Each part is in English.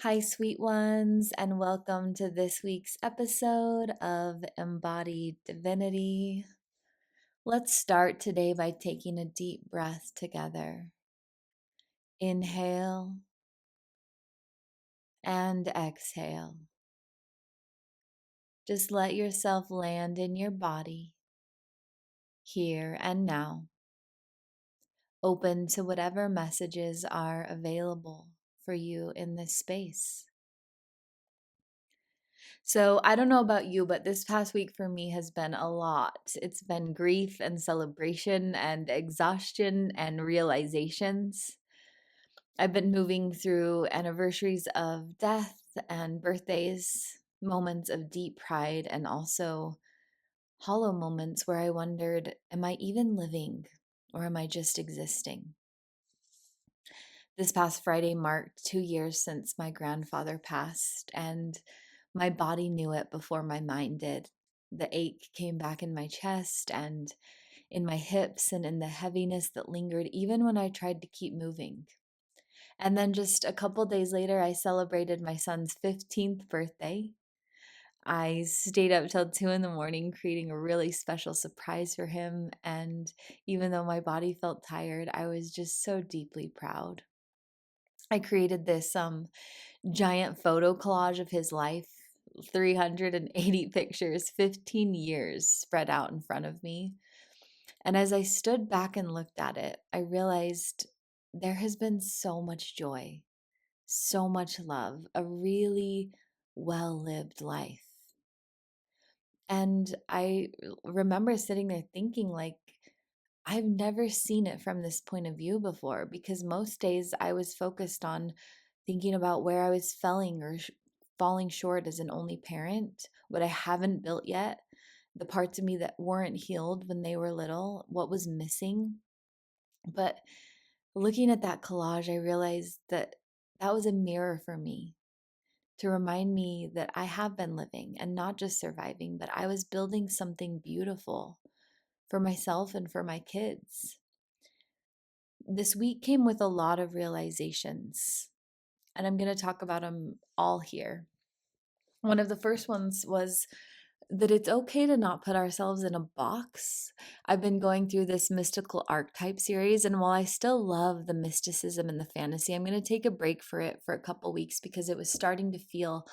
Hi, sweet ones, and welcome to this week's episode of Embodied Divinity. Let's start today by taking a deep breath together. Inhale and exhale. Just let yourself land in your body, here and now, open to whatever messages are available for you in this space. So I don't know about you, but this past week for me has been a lot. It's been grief and celebration and exhaustion and realizations. I've been moving through anniversaries of death and birthdays, moments of deep pride, and also hollow moments where I wondered, am I even living or am I just existing? This past Friday marked 2 years since my grandfather passed, and my body knew it before my mind did. The ache came back in my chest and in my hips and in the heaviness that lingered even when I tried to keep moving. And then just a couple days later, I celebrated my son's 15th birthday. I stayed up till 2 in the morning, creating a really special surprise for him. And even though my body felt tired, I was just so deeply proud. I created this giant photo collage of his life, 380 pictures, 15 years spread out in front of me. And as I stood back and looked at it, I realized there has been so much joy, so much love, a really well lived life. And I remember sitting there thinking, like, I've never seen it from this point of view before, because most days I was focused on thinking about where I was failing or falling short as an only parent, what I haven't built yet, the parts of me that weren't healed when they were little, what was missing. But looking at that collage, I realized that that was a mirror for me to remind me that I have been living and not just surviving, but I was building something beautiful for myself and for my kids. This week came with a lot of realizations, and I'm going to talk about them all here. One of the first ones was that it's okay to not put ourselves in a box. I've been going through this mystical archetype series, and while I still love the mysticism and the fantasy, I'm going to take a break for it for a couple weeks because it was starting to feel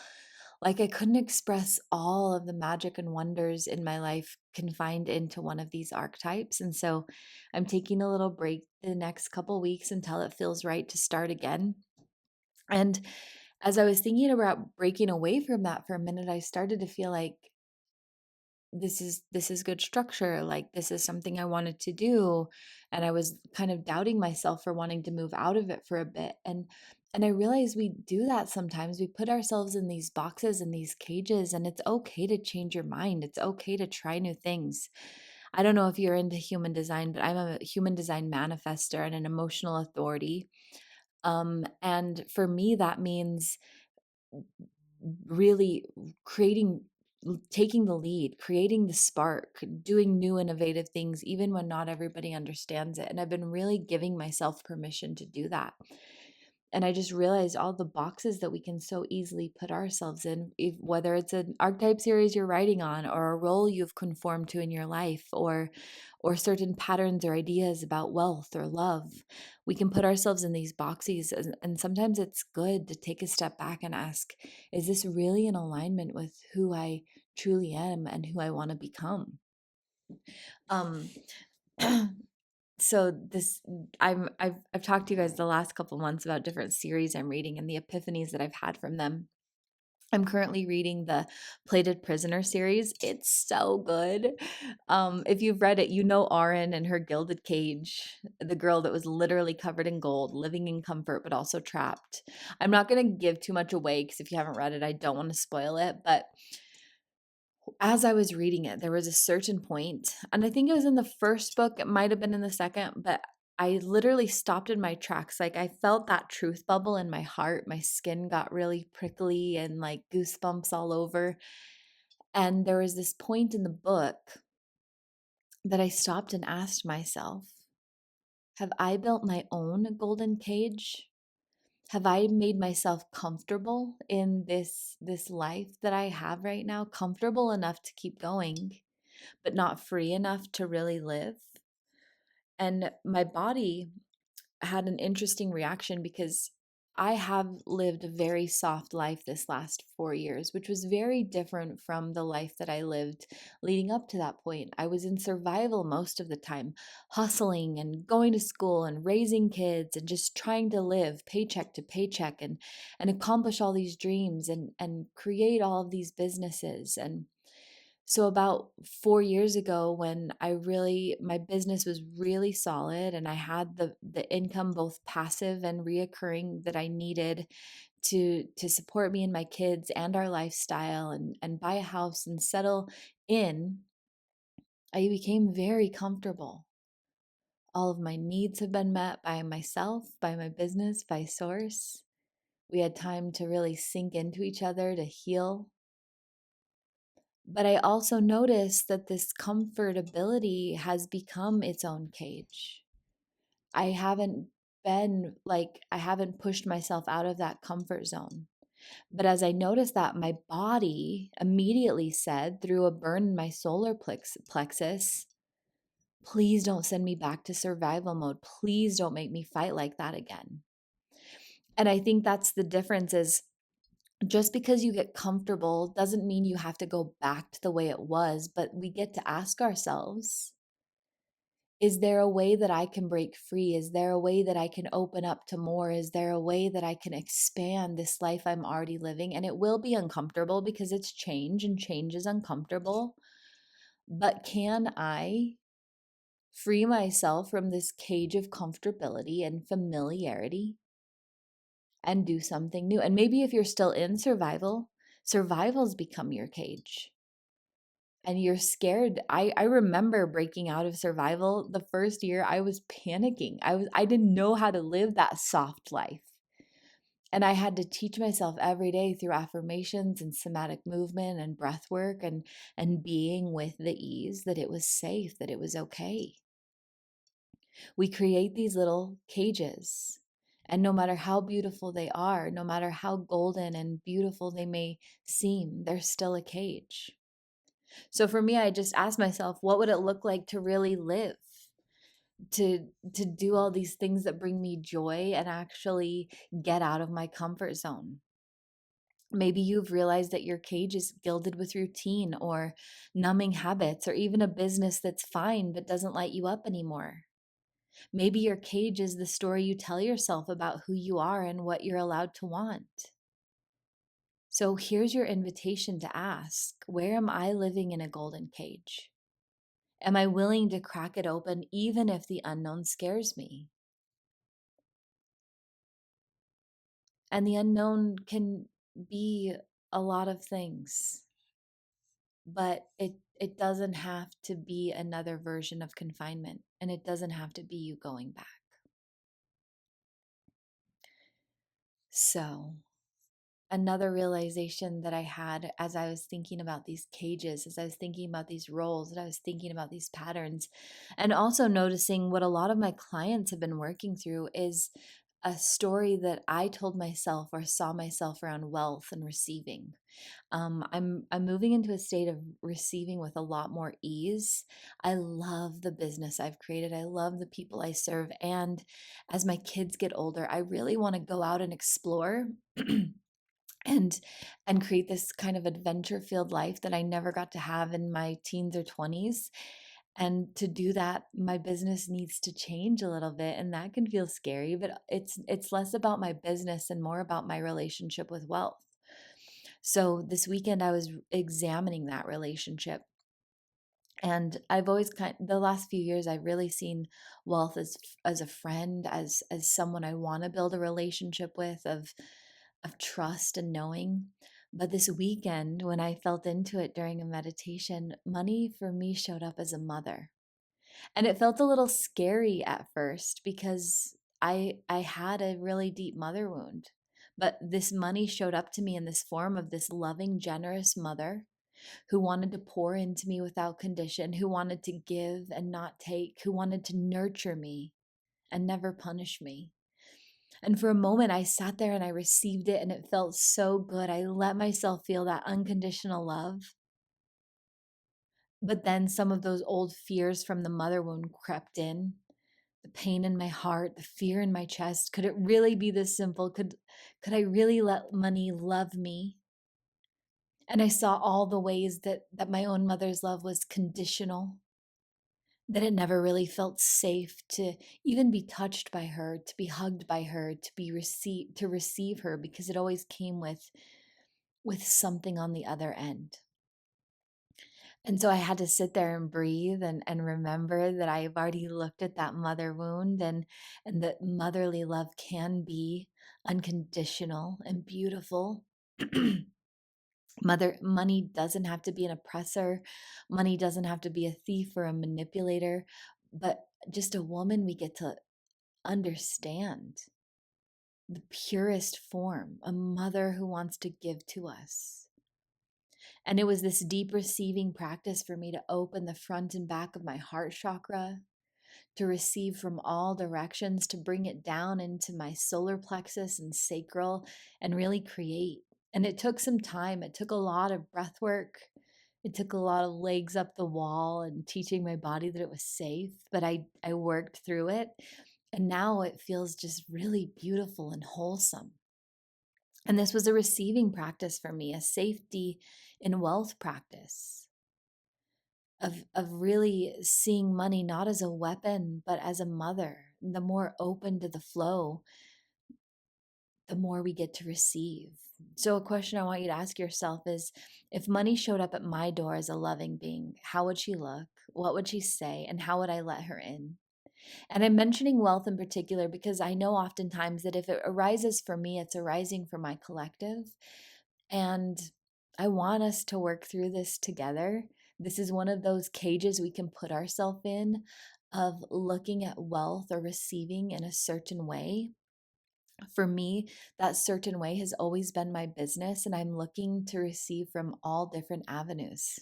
like I couldn't express all of the magic and wonders in my life confined into one of these archetypes. And so I'm taking a little break the next couple weeks until it feels right to start again. And as I was thinking about breaking away from that for a minute, I started to feel like this is good structure, like this is something I wanted to do, and I was kind of doubting myself for wanting to move out of it for a bit. And I realized we do that sometimes. We put ourselves in these boxes and these cages, and it's okay to change your mind. It's okay to try new things. I don't know if you're into human design, but I'm a human design manifester and an emotional authority. And for me, that means really creating taking the lead, creating the spark, doing new innovative things even when not everybody understands it. And I've been really giving myself permission to do that. And I just realized all the boxes that we can so easily put ourselves in, whether it's an archetype series you're writing on, or a role you've conformed to in your life, or certain patterns or ideas about wealth or love. We can put ourselves in these boxes, and sometimes it's good to take a step back and ask, is this really in alignment with who I truly am and who I want to become? Um, so this I've talked to you guys the last couple months about different series I'm reading and the epiphanies that I've had from them. I'm currently reading the Plated Prisoner series. It's so good. If you've read it, you know Auron and her gilded cage, the girl that was literally covered in gold, living in comfort but also trapped. I'm not going to give too much away because if you haven't read it, I don't want to spoil it. But as I was reading it, there was a certain point, and I think it was in the first book, it might have been in the second, but I literally stopped in my tracks. Like I felt that truth bubble in my heart. My skin got really prickly and like goosebumps all over. And there was this point in the book that I stopped and asked myself, have I built my own golden cage? Have I made myself comfortable in this life that I have right now, comfortable enough to keep going, but not free enough to really live? And my body had an interesting reaction because I have lived a very soft life this last 4 years, which was very different from the life that I lived leading up to that point. I was in survival most of the time, hustling and going to school and raising kids and just trying to live paycheck to paycheck and accomplish all these dreams and create all of these businesses. And so about 4 years ago, when my business was really solid and I had the income, both passive and reoccurring, that I needed to support me and my kids and our lifestyle and buy a house and settle in, I became very comfortable. All of my needs have been met by myself, by my business, by source. We had time to really sink into each other, to heal. But I also noticed that this comfortability has become its own cage. I haven't I haven't pushed myself out of that comfort zone. But as I noticed that, my body immediately said through a burn in my solar plexus, please don't send me back to survival mode. Please don't make me fight like that again. And I think that's the difference is just because you get comfortable doesn't mean you have to go back to the way it was, but we get to ask ourselves, is there a way that I can break free? Is there a way that I can open up to more? Is there a way that I can expand this life I'm already living? And it will be uncomfortable because it's change and change is uncomfortable. But can I free myself from this cage of comfortability and familiarity and do something new? And maybe if you're still in survival, survival's become your cage and you're scared. I remember breaking out of survival the first year. I was panicking. I didn't know how to live that soft life. And I had to teach myself every day through affirmations and somatic movement and breath work and being with the ease that it was safe, that it was okay. We create these little cages. And no matter how beautiful they are, no matter how golden and beautiful they may seem, they're still a cage. So for me, I just asked myself, what would it look like to really live? To do all these things that bring me joy and actually get out of my comfort zone. Maybe you've realized that your cage is gilded with routine or numbing habits or even a business that's fine but doesn't light you up anymore. Maybe your cage is the story you tell yourself about who you are and what you're allowed to want. So here's your invitation to ask, where am I living in a golden cage? Am I willing to crack it open even if the unknown scares me? And the unknown can be a lot of things, but it doesn't have to be another version of confinement, and it doesn't have to be you going back. So, another realization that I had as I was thinking about these cages, as I was thinking about these roles, as I was thinking about these patterns, and also noticing what a lot of my clients have been working through is a story that I told myself or saw myself around wealth and receiving. I'm moving into a state of receiving with a lot more ease. I love the business I've created. I love the people I serve. And as my kids get older, I really want to go out and explore and create this kind of adventure filled life that I never got to have in my teens or 20s. And to do that, my business needs to change a little bit, and that can feel scary, but it's less about my business and more about my relationship with wealth. So this weekend I was examining that relationship. And I've always the last few years I've really seen wealth as a friend, as someone I want to build a relationship with of trust and knowing. But this weekend when I felt into it during a meditation, money for me showed up as a mother. And it felt a little scary at first because I had a really deep mother wound. But this money showed up to me in this form of this loving, generous mother who wanted to pour into me without condition, who wanted to give and not take, who wanted to nurture me and never punish me. And for a moment, I sat there and I received it, and it felt so good. I let myself feel that unconditional love. But then some of those old fears from the mother wound crept in, the pain in my heart, the fear in my chest. Could it really be this simple? Could I really let money love me? And I saw all the ways that my own mother's love was conditional, that it never really felt safe to even be touched by her, to be hugged by her, to receive her, because it always came with something on the other end. And so I had to sit there and breathe and remember that I've already looked at that mother wound, and that motherly love can be unconditional and beautiful. Money doesn't have to be an oppressor. Money doesn't have to be a thief or a manipulator, but just a woman we get to understand the purest form, a mother who wants to give to us. And it was this deep receiving practice for me to open the front and back of my heart chakra, to receive from all directions, to bring it down into my solar plexus and sacral and really create. And it took some time. It took a lot of breath work. It took a lot of legs up the wall and teaching my body that it was safe, but I worked through it. And now it feels just really beautiful and wholesome. And this was a receiving practice for me, a safety in wealth practice of really seeing money not as a weapon, but as a mother. The more open to the flow, the more we get to receive. So, a question I want you to ask yourself is, if money showed up at my door as a loving being, how would she look? What would she say? And how would I let her in? And I'm mentioning wealth in particular because I know oftentimes that if it arises for me, it's arising for my collective. And I want us to work through this together. This is one of those cages we can put ourselves in, of looking at wealth or receiving in a certain way. For me, that certain way has always been my business, and I'm looking to receive from all different avenues.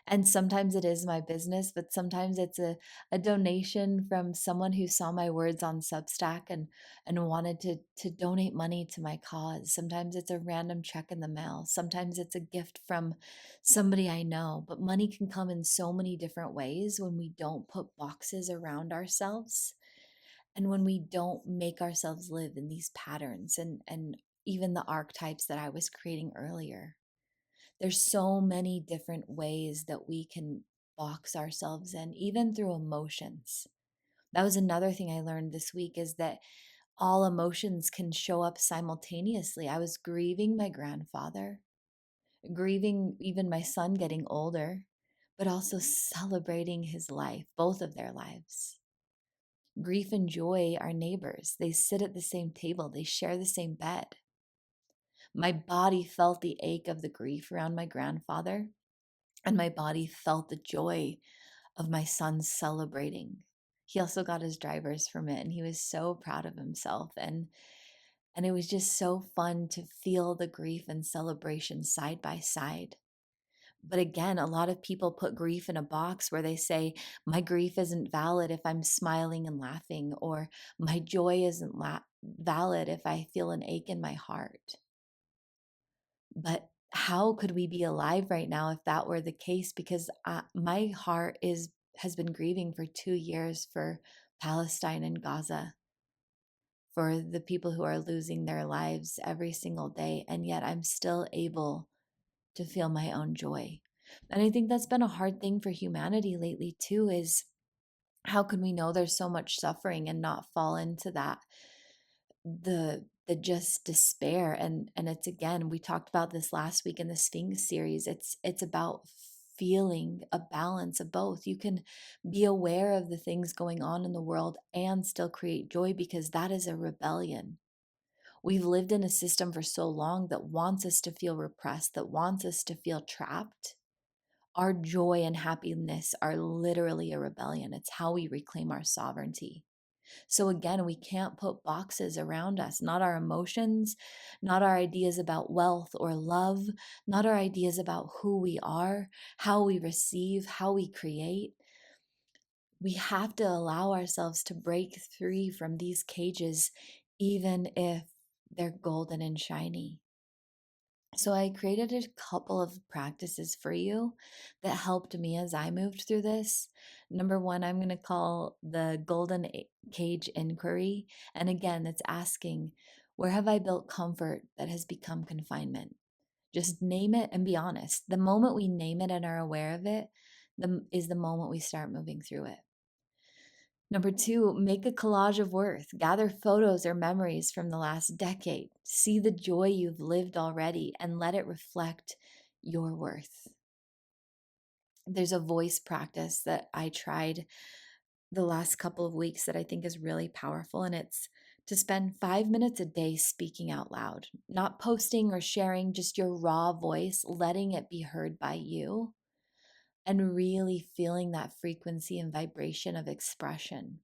And sometimes it is my business, but sometimes it's a donation from someone who saw my words on Substack and wanted to donate money to my cause. Sometimes it's a random check in the mail. Sometimes it's a gift from somebody I know. But money can come in so many different ways when we don't put boxes around ourselves, and when we don't make ourselves live in these patterns and even the archetypes that I was creating earlier. There's so many different ways that we can box ourselves in, even through emotions. That was another thing I learned this week, is that all emotions can show up simultaneously. I was grieving my grandfather, grieving even my son getting older, but also celebrating his life, both of their lives. Grief and joy are neighbors. They sit at the same table, they share the same bed. My body felt the ache of the grief around my grandfather, and my body felt the joy of my son celebrating. He also got his driver's permit, and he was so proud of himself. And it was just so fun to feel the grief and celebration side by side. But again, a lot of people put grief in a box where they say, my grief isn't valid if I'm smiling and laughing, or my joy isn't valid if I feel an ache in my heart. But how could we be alive right now if that were the case? Because my heart has been grieving for 2 years for Palestine and Gaza, for the people who are losing their lives every single day, and yet I'm still able to feel my own joy. And I think that's been a hard thing for humanity lately too, is how can we know there's so much suffering and not fall into that, the just despair. And it's, again, we talked about this last week in the Sphinx series. It's about feeling a balance of both. You can be aware of the things going on in the world and still create joy, because that is a rebellion. We've lived in a system for so long that wants us to feel repressed, that wants us to feel trapped. Our joy and happiness are literally a rebellion. It's how we reclaim our sovereignty. So again, we can't put boxes around us, not our emotions, not our ideas about wealth or love, not our ideas about who we are, how we receive, how we create. We have to allow ourselves to break free from these cages even if they're golden and shiny. So I created a couple of practices for you that helped me as I moved through this. Number one, I'm going to call the cage inquiry. And again, it's asking, where have I built comfort that has become confinement? Just name it and be honest. The moment we name it and are aware of it, is the moment we start moving through it. Number two, make a collage of worth. Gather photos or memories from the last decade. See the joy you've lived already and let it reflect your worth. There's a voice practice that I tried the last couple of weeks that I think is really powerful, and it's to spend 5 minutes a day speaking out loud, not posting or sharing, just your raw voice, letting it be heard by you, and really feeling that frequency and vibration of expression.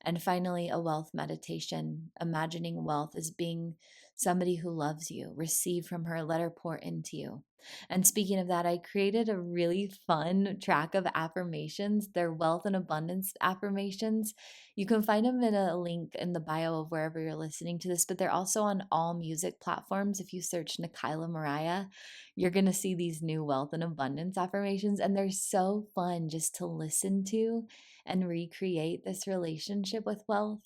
And finally, a wealth meditation, imagining wealth as being somebody who loves you. Receive from her, let her pour into you. And speaking of that, I created a really fun track of affirmations. They're wealth and abundance affirmations. You can find them in a link in the bio of wherever you're listening to this, but they're also on all music platforms. If you search Nikyla Maria, you're going to see these new wealth and abundance affirmations, and they're so fun just to listen to and recreate this relationship with wealth.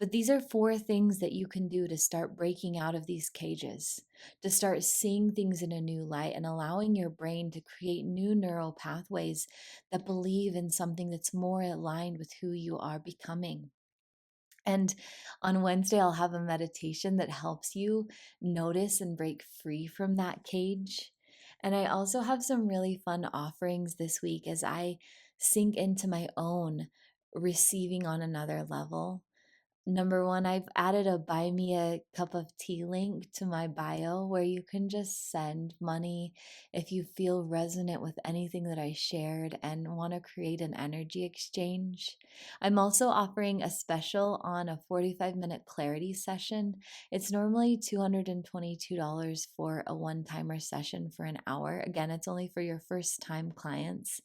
But these are 4 things that you can do to start breaking out of these cages, to start seeing things in a new light and allowing your brain to create new neural pathways that believe in something that's more aligned with who you are becoming. And on Wednesday, I'll have a meditation that helps you notice and break free from that cage. And I also have some really fun offerings this week as I sink into my own receiving on another level. Number one, I've added a buy me a cup of tea link to my bio where you can just send money if you feel resonant with anything that I shared and want to create an energy exchange. I'm also offering a special on a 45-minute clarity session. It's normally $222 for a one-timer session for an hour. Again, it's only for your first-time clients.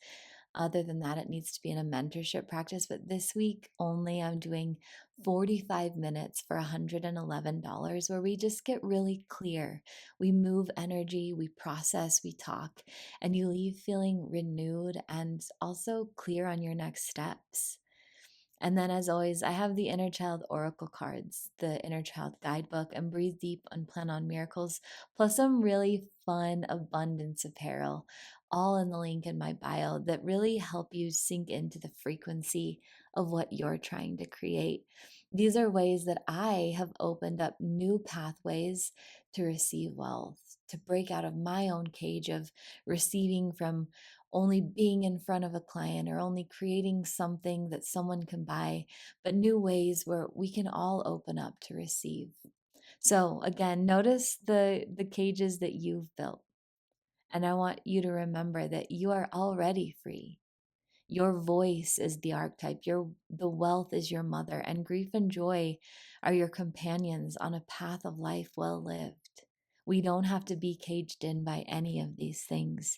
Other than that, it needs to be in a mentorship practice. But this week only, I'm doing 45 minutes for $111 where we just get really clear. We move energy, we process, we talk, and you leave feeling renewed and also clear on your next steps. And then, as always, I have the Inner Child Oracle cards, the Inner Child Guidebook, and Breathe Deep and Plan on Miracles, plus some really fun abundance apparel, all in the link in my bio that really help you sink into the frequency of what you're trying to create. These are ways that I have opened up new pathways to receive wealth, to break out of my own cage of receiving from only being in front of a client or only creating something that someone can buy, but new ways where we can all open up to receive. So again, notice the cages that you've built. And I want you to remember that you are already free. Your voice is the archetype. The wealth is your mother, and grief and joy are your companions on a path of life well lived. We don't have to be caged in by any of these things,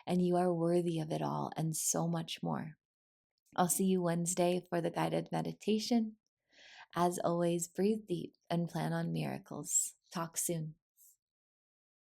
and you are worthy of it all and so much more. I'll see you Wednesday for the guided meditation. As always, breathe deep and plan on miracles. Talk soon.